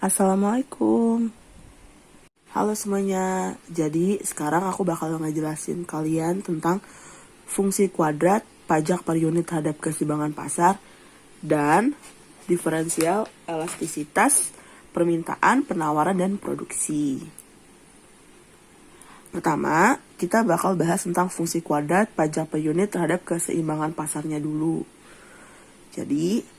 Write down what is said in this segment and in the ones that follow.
Assalamualaikum. Halo semuanya. Jadi sekarang aku bakal ngejelasin kalian tentang fungsi kuadrat, pajak per unit terhadap keseimbangan pasar, dan diferensial elastisitas permintaan, penawaran, dan produksi. Pertama, kita bakal bahas tentang fungsi kuadrat, pajak per unit terhadap keseimbangan pasarnya dulu. Jadi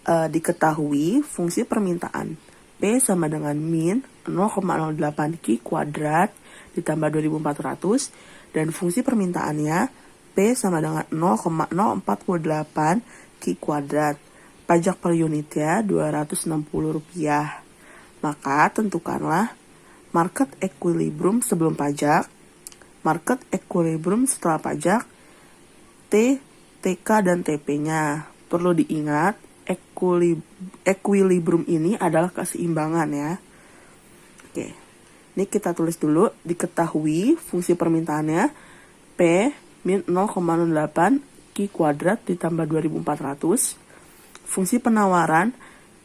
diketahui fungsi permintaan P sama dengan min 0,08 Q kuadrat ditambah 2400 dan fungsi permintaannya P sama dengan 0,048 Q kuadrat. Pajak per unitnya Rp260. Maka tentukanlah market equilibrium sebelum pajak, market equilibrium setelah pajak, T, TK, dan TP-nya. Perlu diingat, equilibrium ini adalah keseimbangan ya. Oke, ini kita tulis dulu. Diketahui fungsi permintaannya P min 0,08 Q kuadrat ditambah 2400. Fungsi penawaran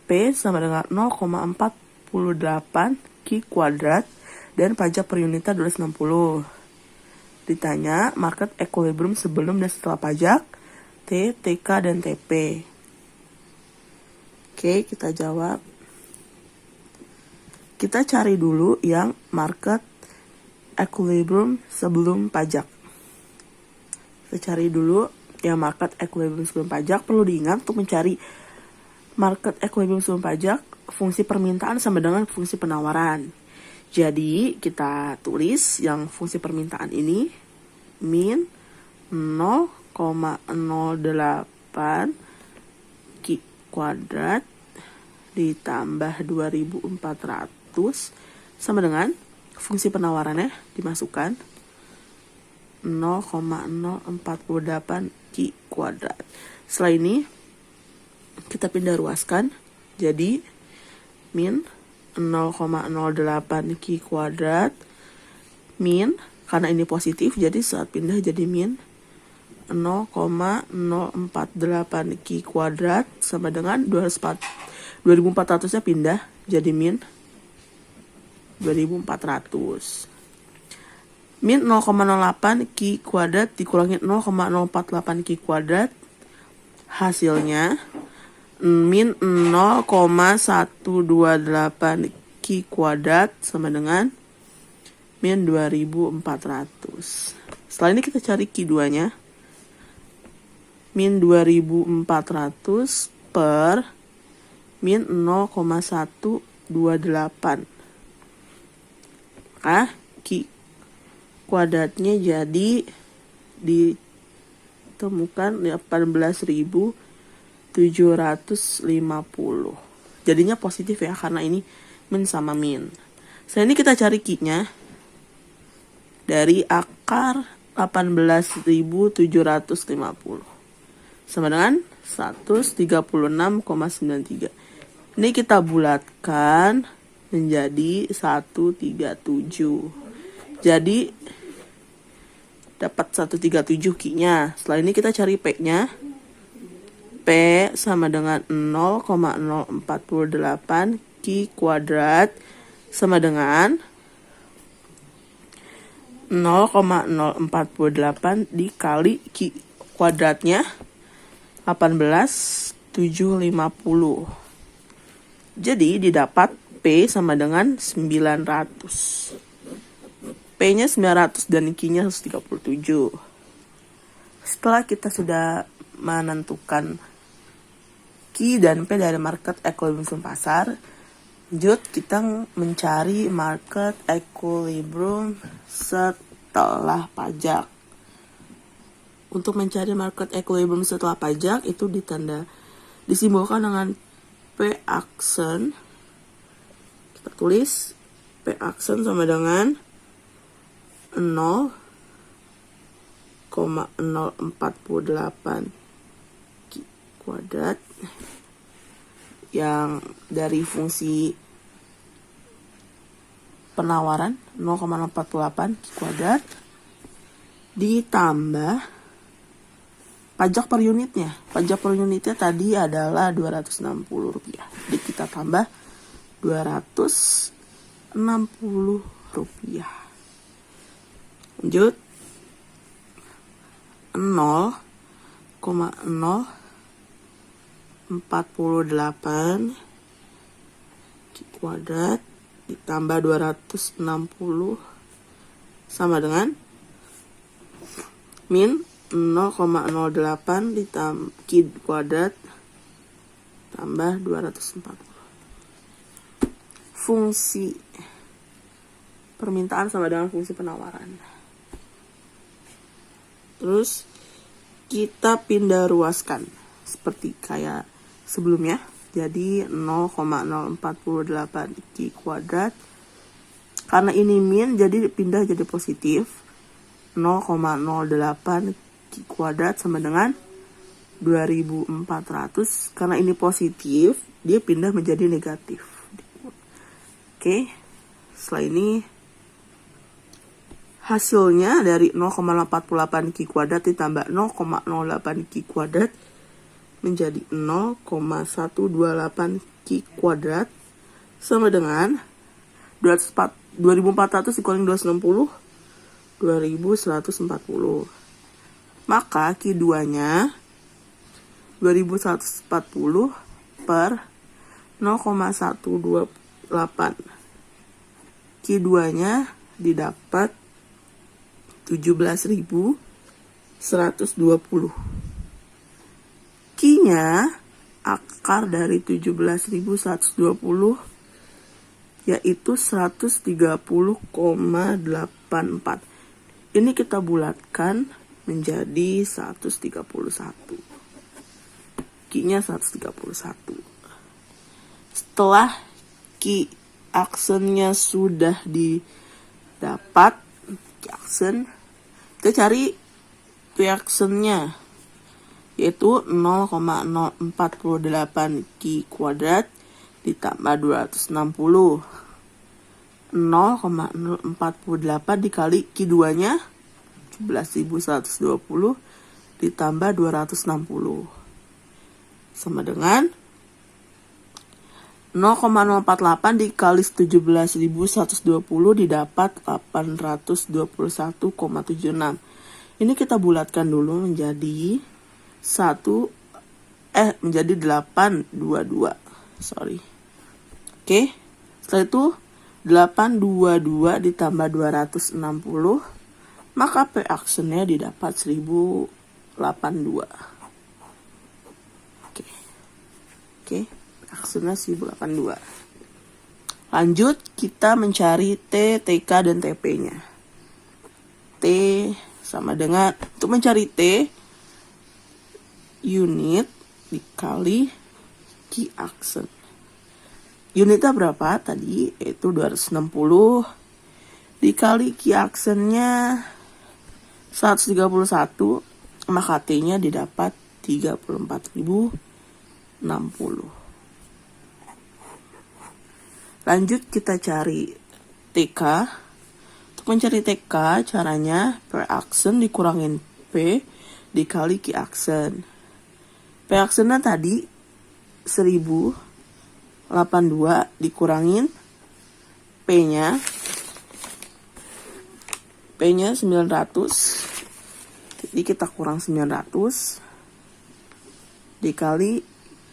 P sama dengan 0,48 Q kuadrat dan pajak per unitnya 260. Ditanya market equilibrium sebelum dan setelah pajak, T, TK, dan TP. Oke, kita jawab. Kita cari dulu yang market equilibrium sebelum pajak. Kita cari dulu yang market equilibrium sebelum pajak. Perlu diingat untuk mencari market equilibrium sebelum pajak, fungsi permintaan sama dengan fungsi penawaran. Jadi, kita tulis yang fungsi permintaan ini min 0,08 Q kuadrat ditambah 2400 sama dengan fungsi penawarannya dimasukkan 0,048 Q kuadrat. Setelah ini kita pindah ruaskan jadi min 0,08 Q kuadrat min, karena ini positif jadi saat pindah jadi min 0,048 Q kuadrat sama dengan 2400 nya pindah jadi min 2400. Min 0,08 Q kuadrat dikurangi 0,048 Q kuadrat, hasilnya min 0,128 Q kuadrat sama dengan min 2400. Setelah ini kita cari Q2 nya. Min 2400 per min 0,128. Maka Q kuadratnya jadi ditemukan 18.750. Jadinya positif ya, karena ini min sama min. Setelah ini kita cari Q-nya dari akar 18.750 sama dengan 136,93. Ini kita bulatkan menjadi 137. Jadi dapat 137 Q-nya. Setelah ini kita cari P-nya. P sama dengan 0,048 Q kuadrat sama dengan 0,048 dikali Q kuadratnya 18.750. Jadi didapat P sama dengan 900. P-nya 900 dan Q-nya 137. Setelah kita sudah menentukan Q dan P dari market equilibrium pasar, lanjut kita mencari market equilibrium setelah pajak. Untuk mencari market equilibrium setelah pajak itu disimbolkan dengan P aksen. Kita tulis P aksen sama dengan 0,048 Q kuadrat yang dari fungsi penawaran 0,048 Q kuadrat ditambah pajak per unitnya. Pajak per unitnya tadi adalah Rp260. Jadi kita tambah Rp260. Lanjut. 0,048 kuadrat ditambah 260 sama dengan min 0,08 ditambah kuadrat tambah 240. Fungsi permintaan sama dengan fungsi penawaran. Terus kita pindah ruaskan seperti kayak sebelumnya. Jadi 0,048 Q kuadrat. Karena ini min jadi pindah jadi positif. 0,08 Q kuadrat sama dengan 2400. Karena ini positif, dia pindah menjadi negatif. Oke. Setelah ini hasilnya dari 0,48 Q kuadrat ditambah 0,08 Q kuadrat menjadi 0,128 Q kuadrat sama dengan 2400 dikurangi 260, 2140. Maka Q2-nya 2140 per 0,128. Q2-nya didapat 17.120. Q-nya akar dari 17.120 yaitu 130,84. Ini kita bulatkan menjadi 131. Q-nya 131. Setelah Q aksennya sudah didapat, Q-aksen, kita cari Q-aksennya yaitu 0,048 Q kuadrat ditambah 260. 0,048 dikali Q2-nya 17.120 ditambah 260 sama dengan 0,048 dikali 17.120 didapat 821,76. Ini kita bulatkan dulu menjadi 822. Oke. Setelah itu 822 ditambah 260, maka P aksennya didapat 1082. Oke. Aksennya 1082. Lanjut kita mencari T, TK, dan TP-nya. T sama dengan, untuk mencari T, unit dikali Q aksen. Unitnya berapa tadi? Yaitu 260 dikali Q aksennya 131, maka T-nya didapat 34.060. Lanjut kita cari TK. Untuk mencari TK caranya per aksen dikurangin P dikali Q aksen. P aksennya tadi 1082 dikurangin P-nya 900. Jadi kita kurang 900 dikali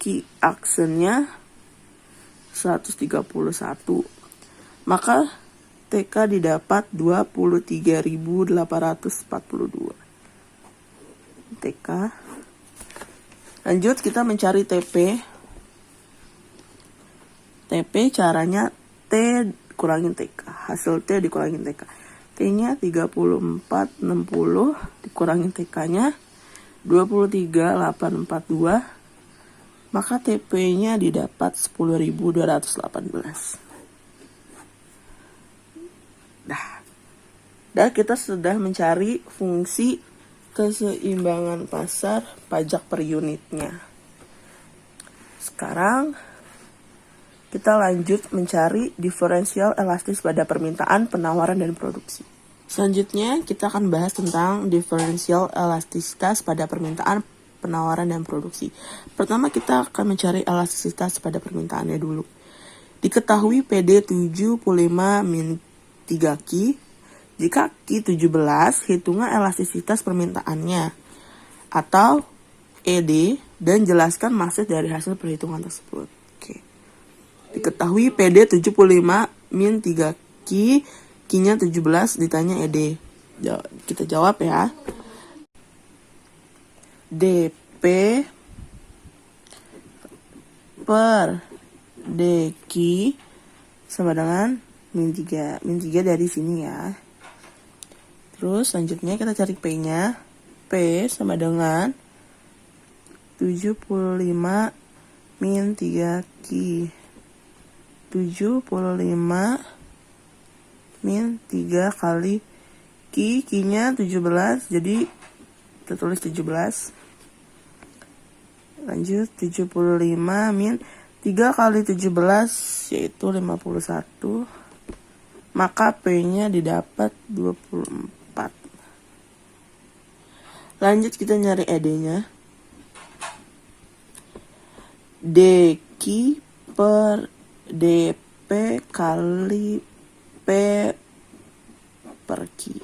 Q aksennya 131. Maka TK didapat 23.842. TK. Lanjut kita mencari TP. TP caranya T kurangin TK. Hasil T dikurangin TK. T-nya 3460 dikurangin TK-nya 23.842. Maka TP-nya didapat 10.218. Dan kita sudah mencari fungsi keseimbangan pasar pajak per unitnya. Sekarang kita lanjut mencari diferensial elastis pada permintaan, penawaran, dan produksi. Selanjutnya kita akan bahas tentang diferensial elastisitas pada permintaan, penawaran, dan produksi. Pertama kita akan mencari elastisitas pada permintaannya dulu. Diketahui PD 75 min 3Q. Jika Q 17, hitunglah elastisitas permintaannya atau ED dan jelaskan maksud dari hasil perhitungan tersebut. Oke. Diketahui PD 75 min 3Q, Q-nya 17, ditanya ED. Kita jawab ya. DP per DQ sama dengan min 3. Min 3 dari sini ya. Terus selanjutnya kita cari P-nya. P sama dengan 75 min 3Q. 75 min 3 kali Q. Q-nya 17, jadi kita tulis 17. Lanjut 75 min 3 kali 17 yaitu 51. Maka P-nya didapat 24. Lanjut kita nyari ED-nya. DQ per DP kali P per Q.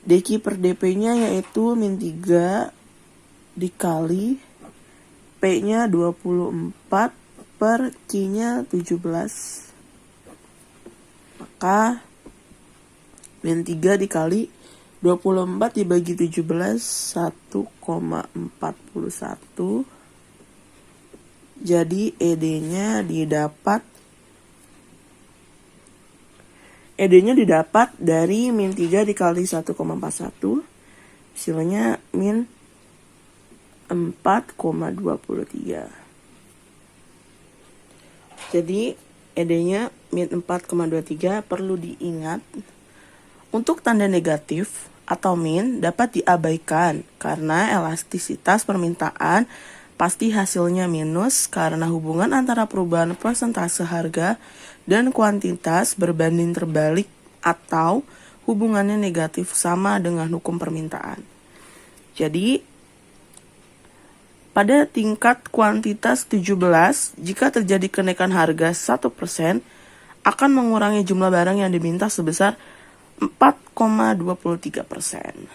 DQ per DP-nya yaitu min 3 dikali P-nya 24 per Q-nya 17. Maka min 3 dikali 24 dibagi 17 1,41. Jadi ED-nya didapat dari min 3 dikali 1,41. Hasilnya min 4,23. Jadi ED-nya min 4,23. Perlu diingat, untuk tanda negatif atau min dapat diabaikan karena elastisitas permintaan pasti hasilnya minus karena hubungan antara perubahan persentase harga dan kuantitas berbanding terbalik atau hubungannya negatif sama dengan hukum permintaan. Jadi pada tingkat kuantitas 17, jika terjadi kenaikan harga 1%, akan mengurangi jumlah barang yang diminta sebesar 4,23%.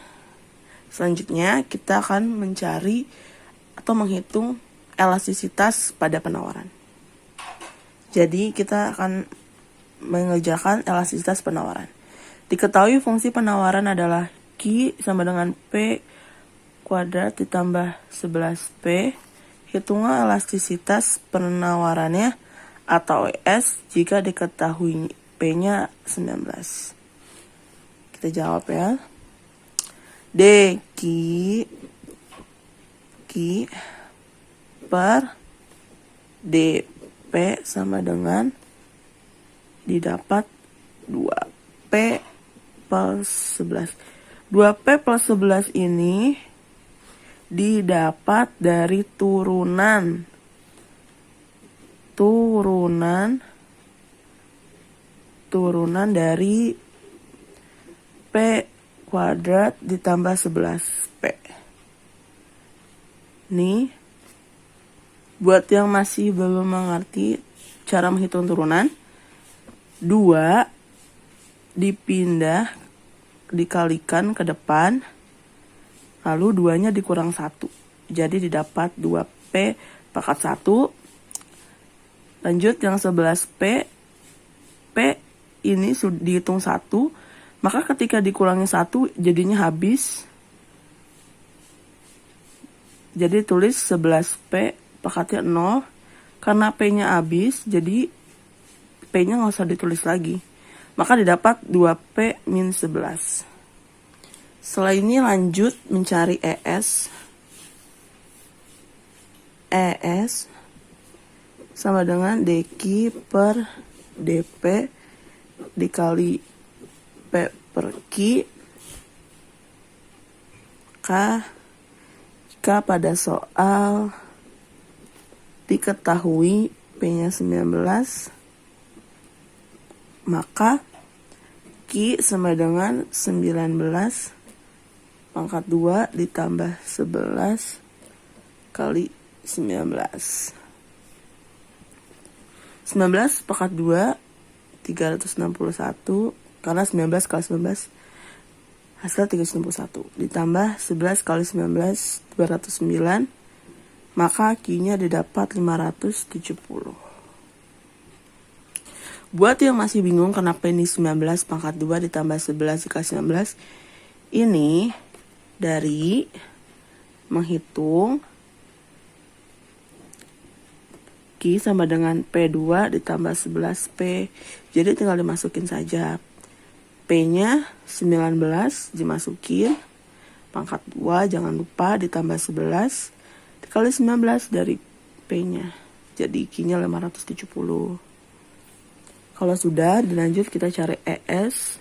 Selanjutnya kita akan mencari atau menghitung elastisitas pada penawaran. Jadi kita akan mengerjakan elastisitas penawaran. Diketahui fungsi penawaran adalah Q sama dengan P kuadrat ditambah 11P. Hitunglah elastisitas penawarannya atau ES jika diketahui P-nya 19. Kita jawab ya. DQ per DP sama dengan didapat 2P plus 11. 2P plus 11 ini didapat dari turunan dari P kuadrat ditambah 11P. Nih, buat yang masih belum mengerti cara menghitung turunan, 2 dikalikan ke depan, lalu 2-nya dikurang 1. Jadi didapat 2P pangkat 1. Lanjut yang 11P. P ini dihitung 1. Maka ketika dikurangi 1 jadinya habis. Jadi tulis 11P pangkatnya 0. Karena P-nya habis, jadi P-nya nggak usah ditulis lagi. Maka didapat 2P min 11. Setelah ini lanjut mencari ES. ES sama dengan DQ per DP dikali P per Q. Jika pada soal diketahui P-nya 19, maka Q sama dengan 19 pangkat 2 ditambah 11 kali 19. 19 pangkat 2 361, karena 19 kali 19 hasil 361 ditambah 11 kali 19 209, maka Q-nya didapat 570. Buat yang masih bingung kenapa ini 19 pangkat 2 ditambah 11 dikali 19, ini dari menghitung Q sama dengan P2 ditambah 11P. Jadi tinggal dimasukin saja. P-nya 19 dimasukin, pangkat 2 jangan lupa ditambah 11 dikali 19 dari P-nya. Jadi Q-nya 570. Kalau sudah, dilanjut kita cari ES.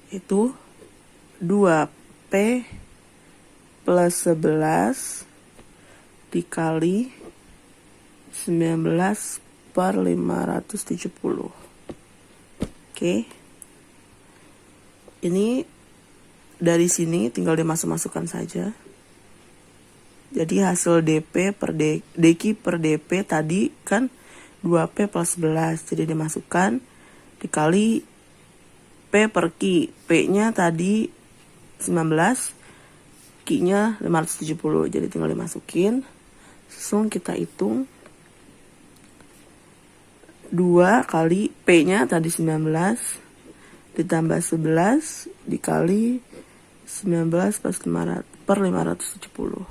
Itu 2P plus 11 dikali 19 per 570. Oke. Ini dari sini tinggal dimasuk-masukkan saja. Jadi hasil DP per DQ per DP tadi kan 2P plus 11, jadi dimasukkan dikali P per Q. P-nya tadi 19, Q-nya 570, jadi tinggal dimasukin. Langsung kita hitung 2 kali P-nya tadi 19 ditambah 11 dikali 19 plus 500 per 570.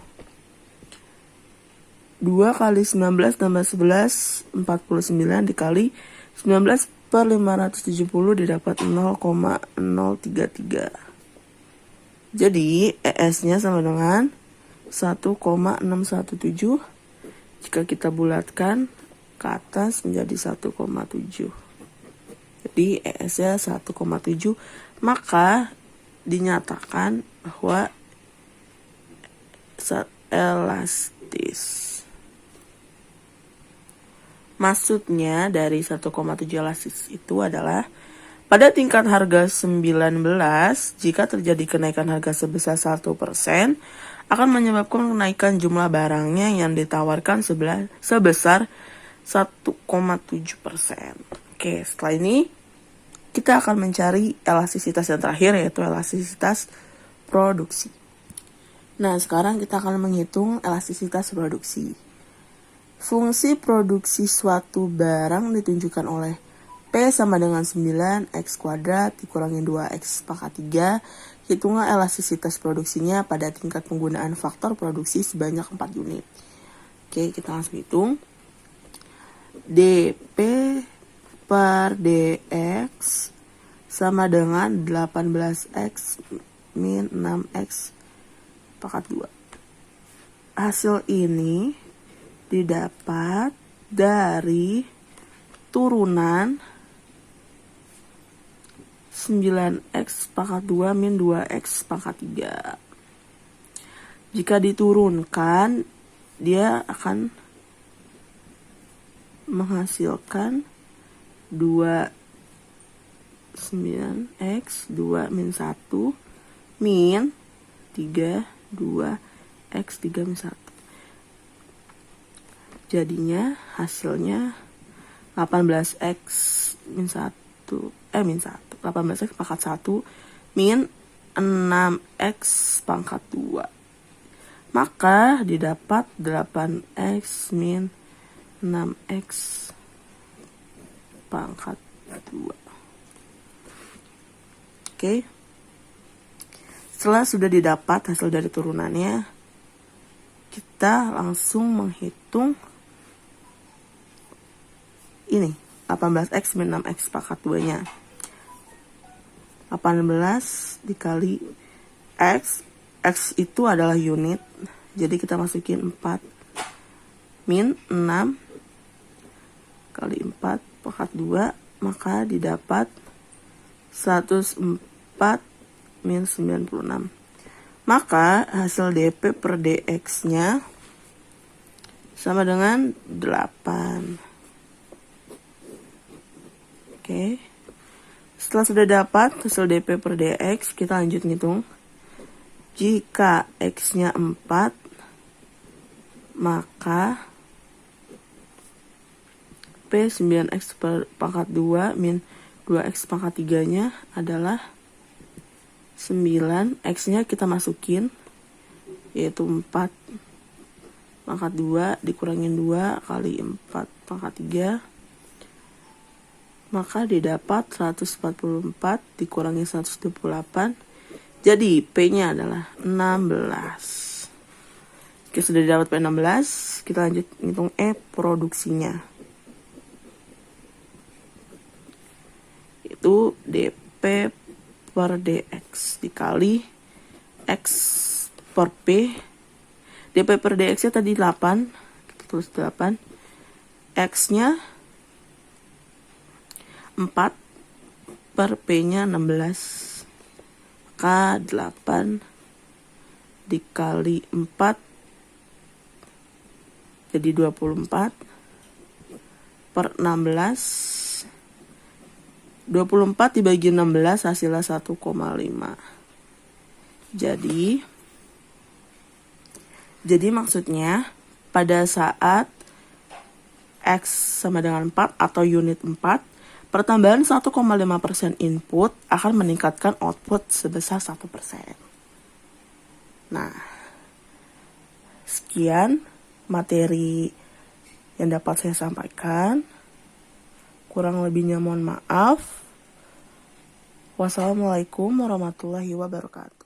2 kali 19 tambah 11 49 dikali 19 per 570 didapat 0,033. Jadi ES-nya sama dengan 1,617. Jika kita bulatkan ke atas menjadi 1,7. Jadi ES-nya 1,7, maka dinyatakan bahwa elastis. Maksudnya dari 1,7 elastis itu adalah pada tingkat harga 19, jika terjadi kenaikan harga sebesar 1%, akan menyebabkan kenaikan jumlah barangnya yang ditawarkan sebesar 1,7%. Oke, setelah ini kita akan mencari elastisitas yang terakhir, yaitu elastisitas produksi. Nah, sekarang kita akan menghitung elastisitas produksi. Fungsi produksi suatu barang ditunjukkan oleh P sama dengan 9X kuadrat dikurangi 2X pangkat 3. Hitungan elastisitas produksinya pada tingkat penggunaan faktor produksi sebanyak 4 unit. Oke, kita langsung hitung. DP per DX sama dengan 18X min 6X pangkat 2. Hasil ini didapat dari turunan 9X pangkat 2 min 2X pangkat 3. Jika diturunkan, dia akan menghasilkan 9X 2 min 1 min 3 2X 3 min 1. Jadinya hasilnya 18X min 1 18X pangkat 1 min 6X pangkat 2. Maka didapat 8X min 6X pangkat 2. Oke. Setelah sudah didapat hasil dari turunannya, kita langsung menghitung ini 18X min 6X pangkat 2 nya. 18 dikali X. X itu adalah unit, jadi kita masukin 4 min 6 kali 4 pangkat 2, maka didapat 104 min 96. Maka hasil DP per DX nya sama dengan 8. Oke, Setelah sudah dapat hasil DP per DX, kita lanjut ngitung. Jika X-nya 4, maka P 9X per pangkat 2 min 2X pangkat 3-nya adalah 9. X-nya kita masukin, yaitu 4 pangkat 2 dikurangin 2 kali 4 pangkat 3. Maka didapat 144 dikurangi 128. Jadi P-nya adalah 16. Oke, sudah didapat P16. Kita lanjut ngitung E produksinya. Itu DP per DX dikali X per P. DP per DX-nya tadi 8. Kita tulis 8. X-nya 4 per P-nya 16. Maka 8 dikali 4 jadi 24 per 16. 24 dibagi 16 hasilnya 1,5. Jadi maksudnya pada saat X sama dengan 4 atau unit 4, pertambahan 1,5% input akan meningkatkan output sebesar 1%. Nah, sekian materi yang dapat saya sampaikan. Kurang lebihnya mohon maaf. Wassalamualaikum warahmatullahi wabarakatuh.